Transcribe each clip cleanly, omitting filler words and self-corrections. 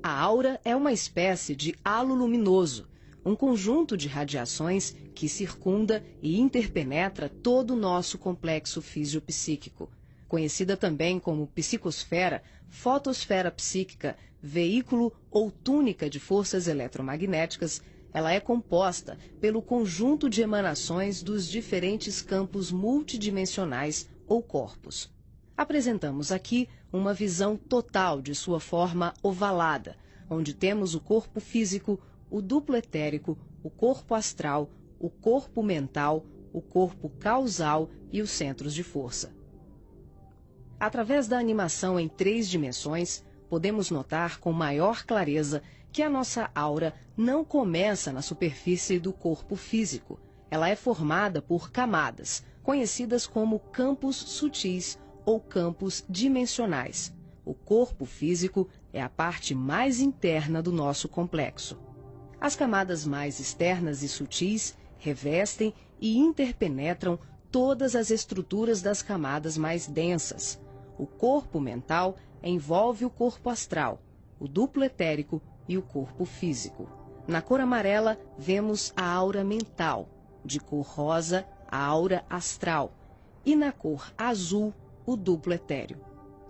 A aura é uma espécie de halo luminoso, um conjunto de radiações que circunda e interpenetra todo o nosso complexo fisiopsíquico. Conhecida também como psicosfera, fotosfera psíquica, veículo ou túnica de forças eletromagnéticas, ela é composta pelo conjunto de emanações dos diferentes campos multidimensionais ou corpos. Apresentamos aqui uma visão total de sua forma ovalada, onde temos o corpo físico, o duplo etérico, o corpo astral, o corpo mental, o corpo causal e os centros de força. Através da animação em 3 dimensões, podemos notar com maior clareza que a nossa aura não começa na superfície do corpo físico. Ela é formada por camadas, conhecidas como campos sutis ou campos dimensionais. O corpo físico é a parte mais interna do nosso complexo. As camadas mais externas e sutis revestem e interpenetram todas as estruturas das camadas mais densas. O corpo mental envolve o corpo astral, o duplo etérico e o corpo físico. Na cor amarela, vemos a aura mental, de cor rosa, a aura astral, e na cor azul, o duplo etéreo.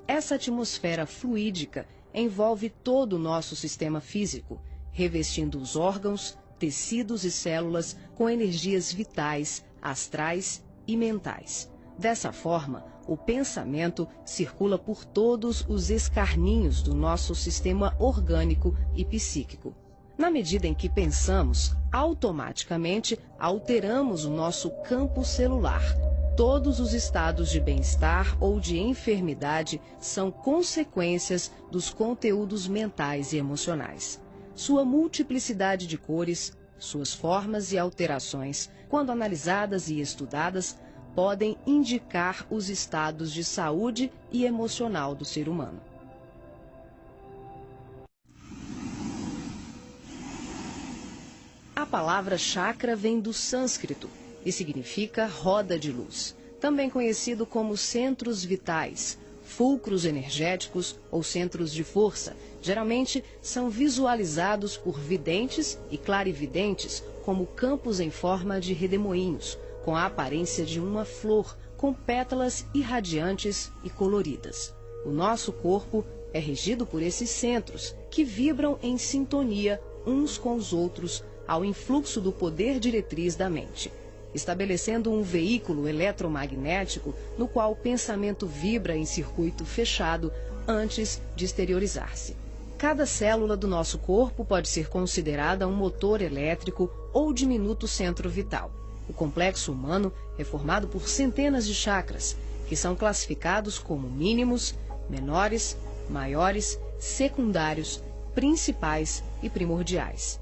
Essa atmosfera fluídica envolve todo o nosso sistema físico, revestindo os órgãos, tecidos e células com energias vitais, astrais e mentais. Dessa forma, o pensamento circula por todos os escarninhos do nosso sistema orgânico e psíquico. Na medida em que pensamos, automaticamente alteramos o nosso campo celular. Todos os estados de bem-estar ou de enfermidade são consequências dos conteúdos mentais e emocionais. Sua multiplicidade de cores, suas formas e alterações, quando analisadas e estudadas, podem indicar os estados de saúde e emocional do ser humano. A palavra chakra vem do sânscrito e significa roda de luz, também conhecido como centros vitais, fulcros energéticos ou centros de força. Geralmente são visualizados por videntes e clarividentes como campos em forma de redemoinhos, com a aparência de uma flor, com pétalas irradiantes e coloridas. O nosso corpo é regido por esses centros, que vibram em sintonia uns com os outros ao influxo do poder diretriz da mente, estabelecendo um veículo eletromagnético no qual o pensamento vibra em circuito fechado antes de exteriorizar-se. Cada célula do nosso corpo pode ser considerada um motor elétrico ou diminuto centro vital. O complexo humano é formado por centenas de chakras, que são classificados como mínimos, menores, maiores, secundários, principais e primordiais.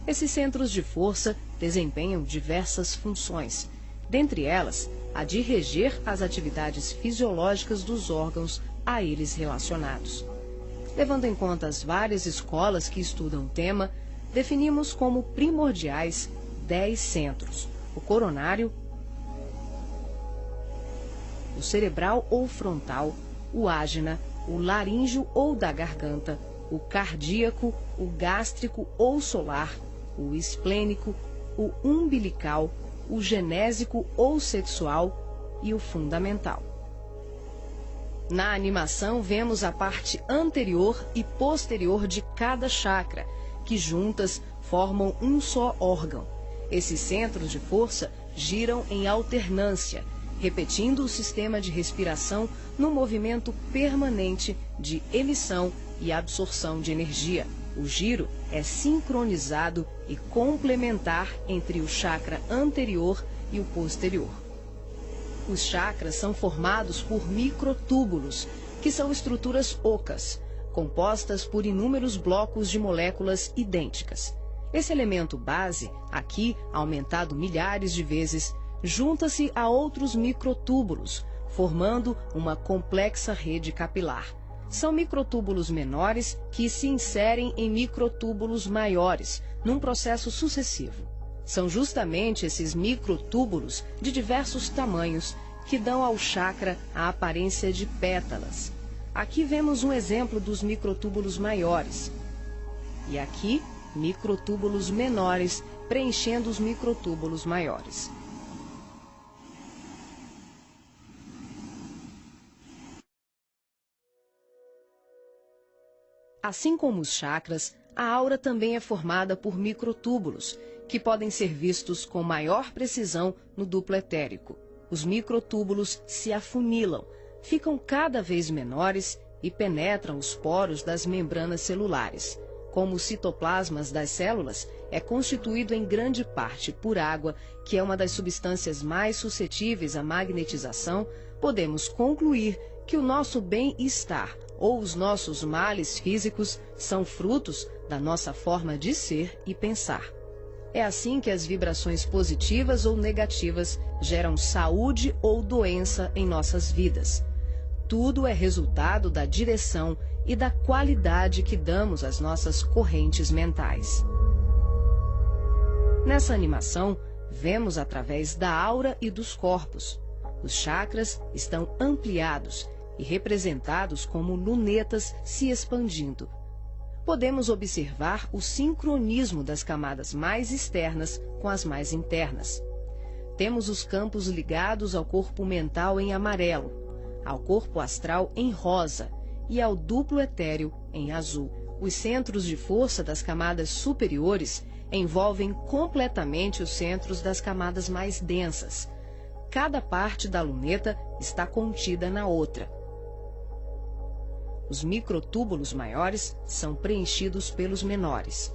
Esses centros de força desempenham diversas funções, dentre elas a de reger as atividades fisiológicas dos órgãos a eles relacionados. Levando em conta as várias escolas que estudam o tema, definimos como primordiais 10 centros: o coronário, o cerebral ou frontal, o ágina, o laríngeo ou da garganta, o cardíaco, o gástrico ou solar, o esplênico, o umbilical, o genésico ou sexual e o fundamental. Na animação vemos a parte anterior e posterior de cada chakra, que juntas formam um só órgão. Esses centros de força giram em alternância, repetindo o sistema de respiração no movimento permanente de emissão e absorção de energia. O giro é sincronizado e complementar entre o chakra anterior e o posterior. Os chakras são formados por microtúbulos, que são estruturas ocas, compostas por inúmeros blocos de moléculas idênticas. Esse elemento base, aqui aumentado milhares de vezes, junta-se a outros microtúbulos, formando uma complexa rede capilar. São microtúbulos menores que se inserem em microtúbulos maiores, num processo sucessivo. São justamente esses microtúbulos de diversos tamanhos que dão ao chakra a aparência de pétalas. Aqui vemos um exemplo dos microtúbulos maiores. E aqui, microtúbulos menores preenchendo os microtúbulos maiores. Assim como os chakras, a aura também é formada por microtúbulos, que podem ser vistos com maior precisão no duplo etérico. Os microtúbulos se afunilam, ficam cada vez menores e penetram os poros das membranas celulares. Como os citoplasmas das células é constituído em grande parte por água, que é uma das substâncias mais suscetíveis à magnetização, podemos concluir que o nosso bem-estar ou os nossos males físicos são frutos da nossa forma de ser e pensar. É assim que as vibrações positivas ou negativas geram saúde ou doença em nossas vidas. Tudo é resultado da direção e da qualidade que damos às nossas correntes mentais. Nessa animação, vemos através da aura e dos corpos. Os chakras estão ampliados e representados como lunetas se expandindo. Podemos observar o sincronismo das camadas mais externas com as mais internas. Temos os campos ligados ao corpo mental em amarelo, ao corpo astral em rosa e ao duplo etéreo em azul. Os centros de força das camadas superiores envolvem completamente os centros das camadas mais densas. Cada parte da luneta está contida na outra. Os microtúbulos maiores são preenchidos pelos menores.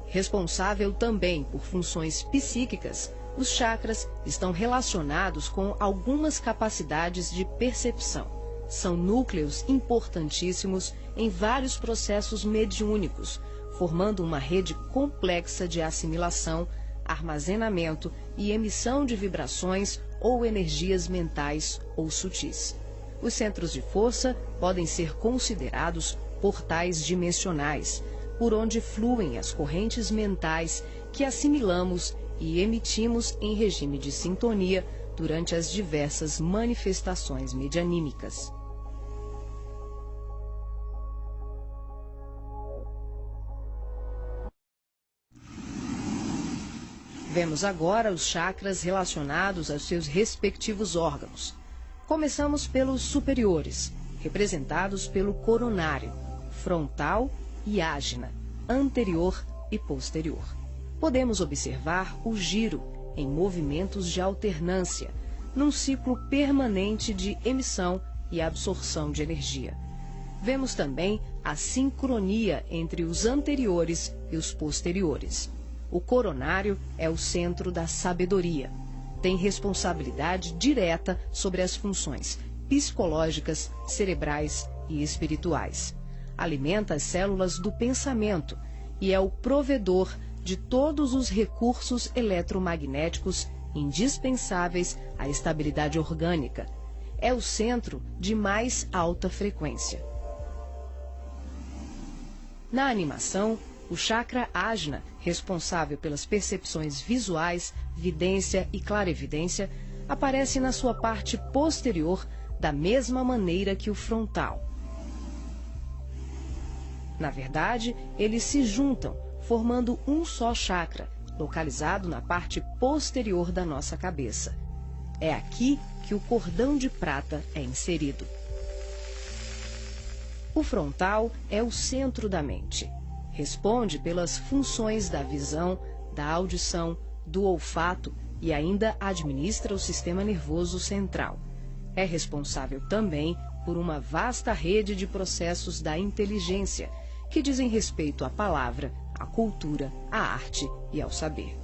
Responsável também por funções psíquicas, os chakras estão relacionados com algumas capacidades de percepção. São núcleos importantíssimos em vários processos mediúnicos, formando uma rede complexa de assimilação, armazenamento e emissão de vibrações ou energias mentais ou sutis. Os centros de força podem ser considerados portais dimensionais, por onde fluem as correntes mentais que assimilamos e emitimos em regime de sintonia durante as diversas manifestações medianímicas. Vemos agora os chakras relacionados aos seus respectivos órgãos. Começamos pelos superiores, representados pelo coronário, frontal e ágina, anterior e posterior. Podemos observar o giro em movimentos de alternância, num ciclo permanente de emissão e absorção de energia. Vemos também a sincronia entre os anteriores e os posteriores. O coronário é o centro da sabedoria. Tem responsabilidade direta sobre as funções psicológicas, cerebrais e espirituais. Alimenta as células do pensamento e é o provedor de todos os recursos eletromagnéticos indispensáveis à estabilidade orgânica. É o centro de mais alta frequência. Na animação, o chakra ágina, responsável pelas percepções visuais, vidência e clarevidência, aparece na sua parte posterior da mesma maneira que o frontal. Na verdade, eles se juntam, formando um só chakra, localizado na parte posterior da nossa cabeça. É aqui que o cordão de prata é inserido. O frontal é o centro da mente. Responde pelas funções da visão, da audição, do olfato e ainda administra o sistema nervoso central. É responsável também por uma vasta rede de processos da inteligência, que dizem respeito à palavra, à cultura, à arte e ao saber.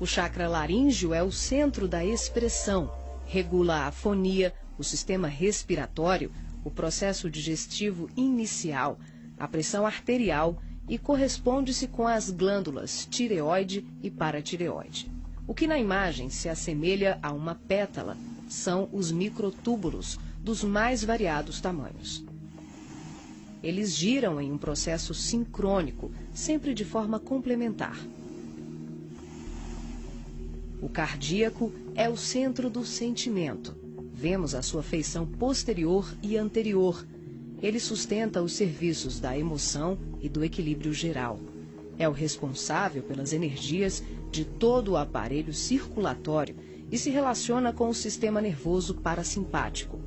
O chakra laríngeo é o centro da expressão, regula a fonia, o sistema respiratório, o processo digestivo inicial, a pressão arterial e corresponde-se com as glândulas tireoide e paratireoide. O que na imagem se assemelha a uma pétala são os microtúbulos dos mais variados tamanhos. Eles giram em um processo sincrônico, sempre de forma complementar. O cardíaco é o centro do sentimento, vemos a sua feição posterior e anterior. Ele sustenta os serviços da emoção e do equilíbrio geral. É o responsável pelas energias de todo o aparelho circulatório e se relaciona com o sistema nervoso parasimpático.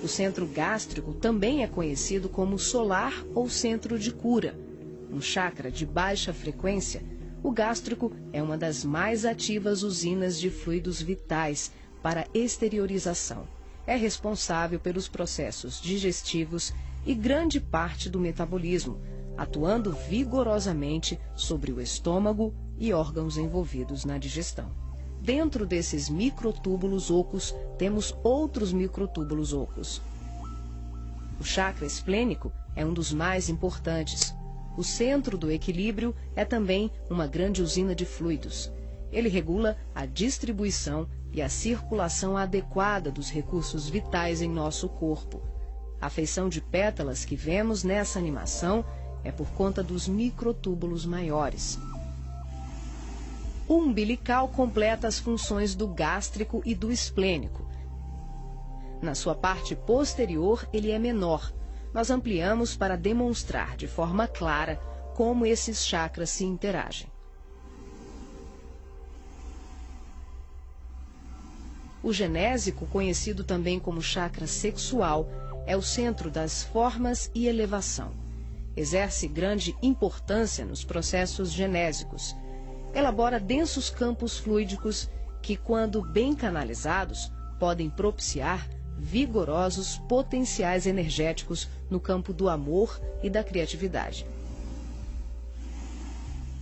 O centro gástrico também é conhecido como solar ou centro de cura. Um chakra de baixa frequência, o gástrico é uma das mais ativas usinas de fluidos vitais para exteriorização. É responsável pelos processos digestivos e grande parte do metabolismo, atuando vigorosamente sobre o estômago e órgãos envolvidos na digestão. Dentro desses microtúbulos ocos, temos outros microtúbulos ocos. O chakra esplênico é um dos mais importantes. O centro do equilíbrio é também uma grande usina de fluidos. Ele regula a distribuição e a circulação adequada dos recursos vitais em nosso corpo. A feição de pétalas que vemos nessa animação é por conta dos microtúbulos maiores. O umbilical completa as funções do gástrico e do esplênico. Na sua parte posterior, ele é menor. Nós ampliamos para demonstrar de forma clara como esses chakras se interagem. O genésico, conhecido também como chakra sexual, é o centro das formas e elevação. Exerce grande importância nos processos genésicos. Elabora densos campos fluídicos que, quando bem canalizados, podem propiciar vigorosos potenciais energéticos no campo do amor e da criatividade.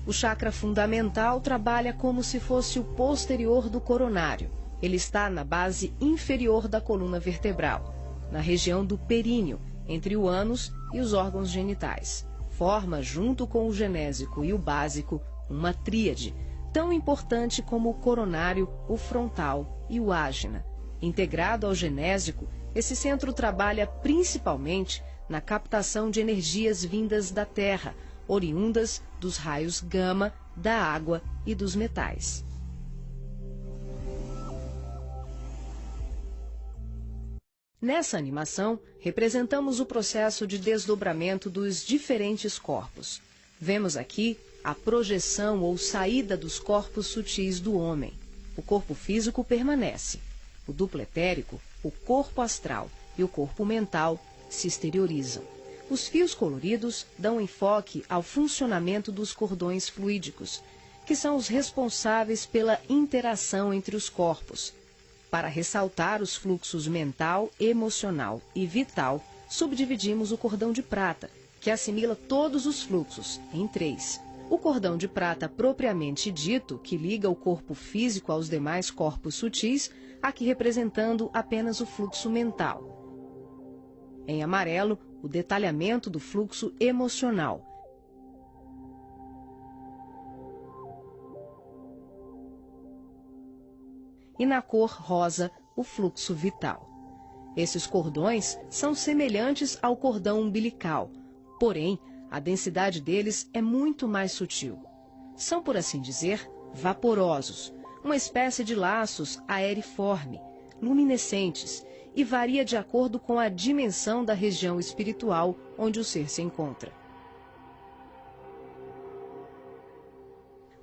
O chakra fundamental trabalha como se fosse o posterior do coronário. Ele está na base inferior da coluna vertebral, na região do períneo, entre o ânus e os órgãos genitais. Forma, junto com o genésico e o básico, uma tríade, tão importante como o coronário, o frontal e o ágina. Integrado ao genésico, esse centro trabalha principalmente na captação de energias vindas da Terra, oriundas dos raios gama, da água e dos metais. Nessa animação, representamos o processo de desdobramento dos diferentes corpos. Vemos aqui a projeção ou saída dos corpos sutis do homem. O corpo físico permanece. O duplo etérico, o corpo astral e o corpo mental se exteriorizam. Os fios coloridos dão enfoque ao funcionamento dos cordões fluídicos, que são os responsáveis pela interação entre os corpos. Para ressaltar os fluxos mental, emocional e vital, subdividimos o cordão de prata, que assimila todos os fluxos, em 3. O cordão de prata propriamente dito, que liga o corpo físico aos demais corpos sutis, aqui representando apenas o fluxo mental. Em amarelo, o detalhamento do fluxo emocional. E na cor rosa, o fluxo vital. Esses cordões são semelhantes ao cordão umbilical, porém, a densidade deles é muito mais sutil. São, por assim dizer, vaporosos, uma espécie de laços aeriforme, luminescentes, e varia de acordo com a dimensão da região espiritual onde o ser se encontra.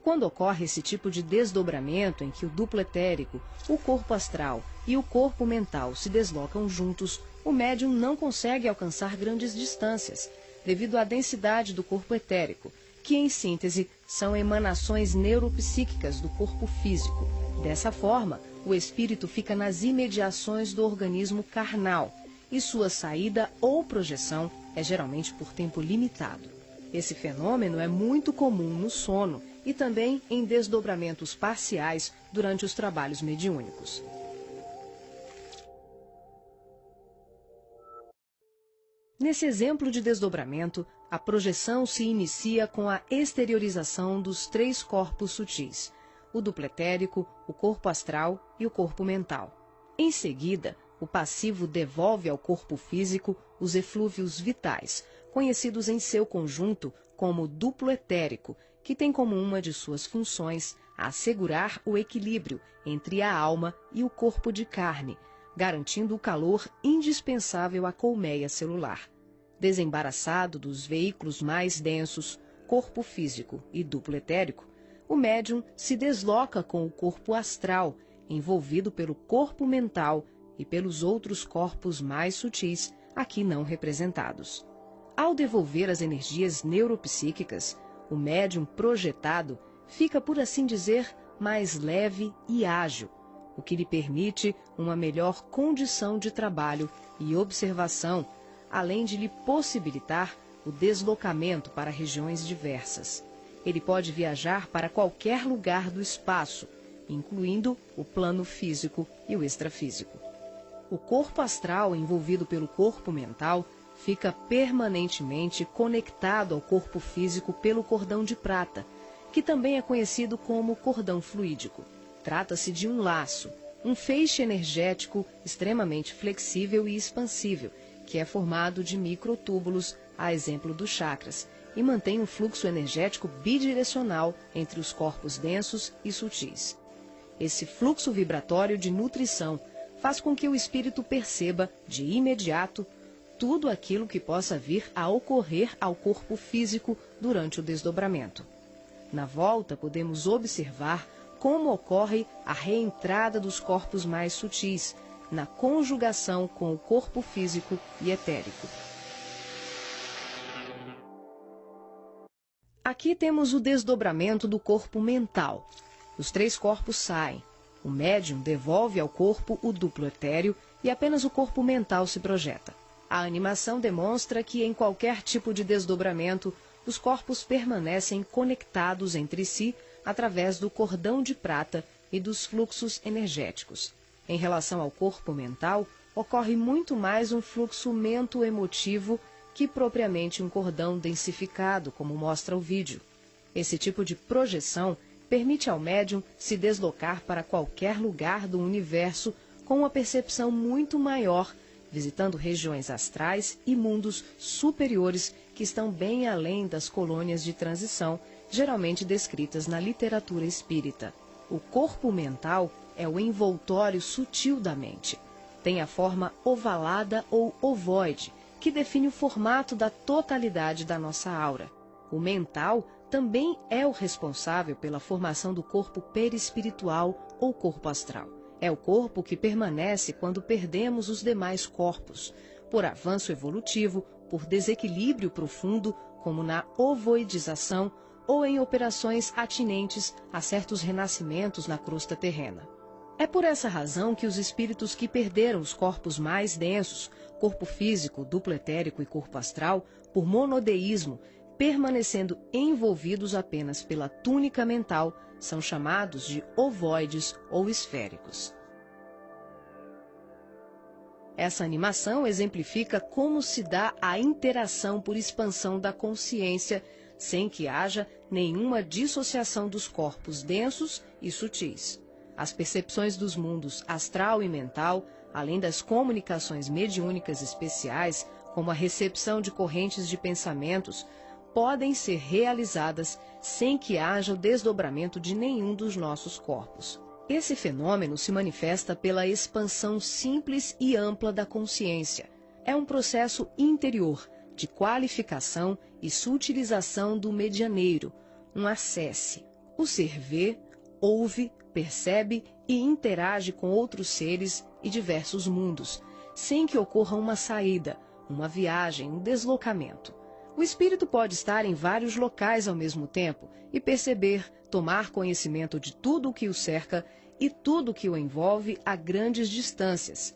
Quando ocorre esse tipo de desdobramento em que o duplo etérico, o corpo astral e o corpo mental se deslocam juntos, o médium não consegue alcançar grandes distâncias, devido à densidade do corpo etérico, que, em síntese, são emanações neuropsíquicas do corpo físico. Dessa forma, o espírito fica nas imediações do organismo carnal, e sua saída ou projeção é geralmente por tempo limitado. Esse fenômeno é muito comum no sono e também em desdobramentos parciais durante os trabalhos mediúnicos. Nesse exemplo de desdobramento, a projeção se inicia com a exteriorização dos 3 corpos sutis, o duplo etérico, o corpo astral e o corpo mental. Em seguida, o passivo devolve ao corpo físico os eflúvios vitais, conhecidos em seu conjunto como duplo etérico, que tem como uma de suas funções a assegurar o equilíbrio entre a alma e o corpo de carne, garantindo o calor indispensável à colmeia celular. Desembaraçado dos veículos mais densos, corpo físico e duplo etérico, o médium se desloca com o corpo astral, envolvido pelo corpo mental e pelos outros corpos mais sutis, aqui não representados. Ao devolver as energias neuropsíquicas, o médium projetado fica, por assim dizer, mais leve e ágil, o que lhe permite uma melhor condição de trabalho e observação, além de lhe possibilitar o deslocamento para regiões diversas. Ele pode viajar para qualquer lugar do espaço, incluindo o plano físico e o extrafísico. O corpo astral, envolvido pelo corpo mental, fica permanentemente conectado ao corpo físico pelo cordão de prata, que também é conhecido como cordão fluídico. Trata-se de um laço, um feixe energético extremamente flexível e expansível, que é formado de microtúbulos, a exemplo dos chakras, e mantém um fluxo energético bidirecional entre os corpos densos e sutis. Esse fluxo vibratório de nutrição faz com que o espírito perceba, de imediato, tudo aquilo que possa vir a ocorrer ao corpo físico durante o desdobramento. Na volta, podemos observar como ocorre a reentrada dos corpos mais sutis, na conjugação com o corpo físico e etérico. Aqui temos o desdobramento do corpo mental. Os 3 corpos saem. O médium devolve ao corpo o duplo etéreo e apenas o corpo mental se projeta. A animação demonstra que, em qualquer tipo de desdobramento, os corpos permanecem conectados entre si através do cordão de prata e dos fluxos energéticos. Em relação ao corpo mental, ocorre muito mais um fluxo mento-emotivo que propriamente um cordão densificado, como mostra o vídeo. Esse tipo de projeção permite ao médium se deslocar para qualquer lugar do universo com uma percepção muito maior, visitando regiões astrais e mundos superiores que estão bem além das colônias de transição, geralmente descritas na literatura espírita. O corpo mental é o envoltório sutil da mente. Tem a forma ovalada ou ovoide, que define o formato da totalidade da nossa aura. O mental também é o responsável pela formação do corpo perispiritual ou corpo astral. É o corpo que permanece quando perdemos os demais corpos, por avanço evolutivo, por desequilíbrio profundo, como na ovoidização, ou em operações atinentes a certos renascimentos na crosta terrena. É por essa razão que os espíritos que perderam os corpos mais densos, corpo físico, duplo etérico e corpo astral, por monodeísmo, permanecendo envolvidos apenas pela túnica mental, são chamados de ovoides ou esféricos. Essa animação exemplifica como se dá a interação por expansão da consciência, sem que haja nenhuma dissociação dos corpos densos e sutis. As percepções dos mundos astral e mental, além das comunicações mediúnicas especiais, como a recepção de correntes de pensamentos, podem ser realizadas sem que haja o desdobramento de nenhum dos nossos corpos. Esse fenômeno se manifesta pela expansão simples e ampla da consciência. É um processo interior, de qualificação e sutilização do medianeiro, um acesse. O ser vê, ouve, percebe e interage com outros seres e diversos mundos, sem que ocorra uma saída, uma viagem, um deslocamento. O espírito pode estar em vários locais ao mesmo tempo e perceber, tomar conhecimento de tudo o que o cerca e tudo o que o envolve a grandes distâncias.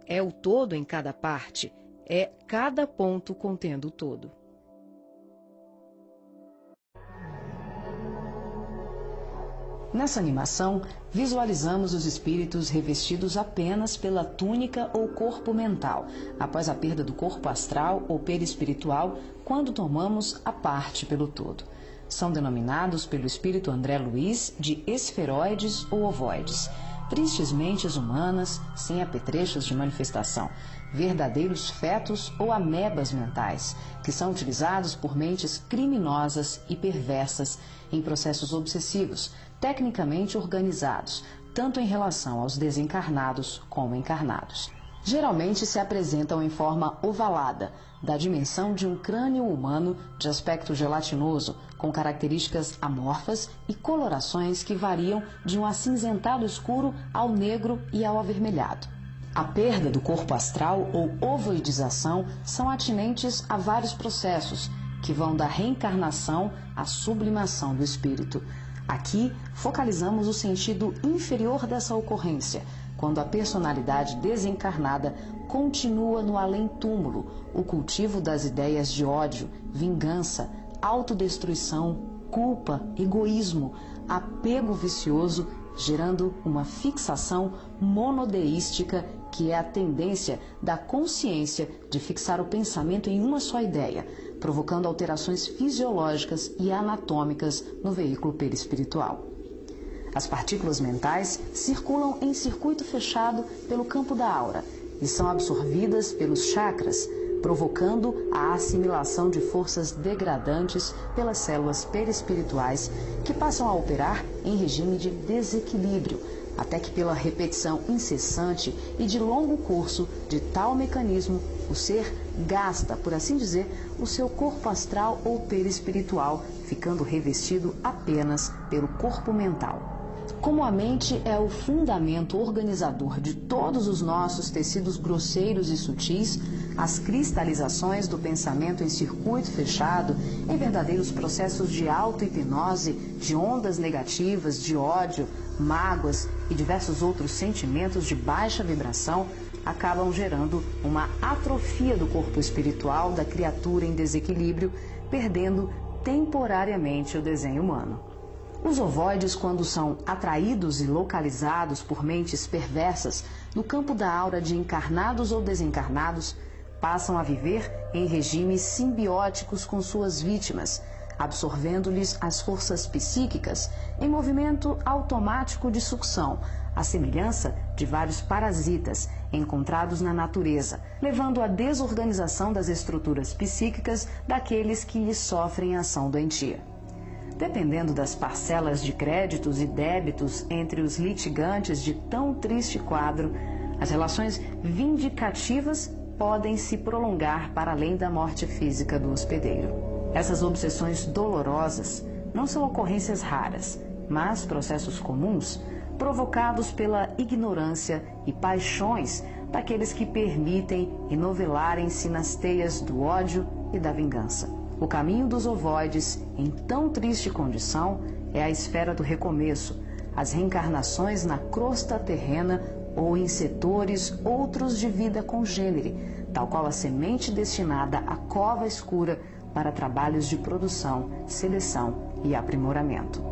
É o todo em cada parte, é cada ponto contendo o todo. Nessa animação, visualizamos os espíritos revestidos apenas pela túnica ou corpo mental, após a perda do corpo astral ou perispiritual, quando tomamos a parte pelo todo. São denominados pelo espírito André Luiz de esferoides ou ovoides, tristes mentes humanas sem apetrechos de manifestação, verdadeiros fetos ou amebas mentais, que são utilizados por mentes criminosas e perversas em processos obsessivos, tecnicamente organizados, tanto em relação aos desencarnados como encarnados. Geralmente se apresentam em forma ovalada, da dimensão de um crânio humano de aspecto gelatinoso, com características amorfas e colorações que variam de um acinzentado escuro ao negro e ao avermelhado. A perda do corpo astral ou ovoidização são atinentes a vários processos, que vão da reencarnação à sublimação do espírito. Aqui, focalizamos o sentido inferior dessa ocorrência, quando a personalidade desencarnada continua no além-túmulo o cultivo das ideias de ódio, vingança, autodestruição, culpa, egoísmo, apego vicioso, gerando uma fixação monodeística, que é a tendência da consciência de fixar o pensamento em uma só ideia, provocando alterações fisiológicas e anatômicas no veículo perispiritual. As partículas mentais circulam em circuito fechado pelo campo da aura e são absorvidas pelos chakras, provocando a assimilação de forças degradantes pelas células perispirituais, que passam a operar em regime de desequilíbrio, até que pela repetição incessante e de longo curso de tal mecanismo, o ser gasta, por assim dizer, o seu corpo astral ou perispiritual, ficando revestido apenas pelo corpo mental. Como a mente é o fundamento organizador de todos os nossos tecidos grosseiros e sutis, as cristalizações do pensamento em circuito fechado, em verdadeiros processos de auto-hipnose, de ondas negativas, de ódio, mágoas e diversos outros sentimentos de baixa vibração, acabam gerando uma atrofia do corpo espiritual da criatura em desequilíbrio, perdendo temporariamente o desenho humano. Os ovoides, quando são atraídos e localizados por mentes perversas no campo da aura de encarnados ou desencarnados, passam a viver em regimes simbióticos com suas vítimas, absorvendo-lhes as forças psíquicas em movimento automático de sucção, à semelhança de vários parasitas encontrados na natureza, levando à desorganização das estruturas psíquicas daqueles que lhes sofrem a ação doentia. Dependendo das parcelas de créditos e débitos entre os litigantes de tão triste quadro, as relações vindicativas podem se prolongar para além da morte física do hospedeiro. Essas obsessões dolorosas não são ocorrências raras, mas processos comuns provocados pela ignorância e paixões daqueles que permitem enovelarem-se nas teias do ódio e da vingança. O caminho dos ovoides, em tão triste condição, é a esfera do recomeço, as reencarnações na crosta terrena ou em setores outros de vida congênere, tal qual a semente destinada à cova escura para trabalhos de produção, seleção e aprimoramento.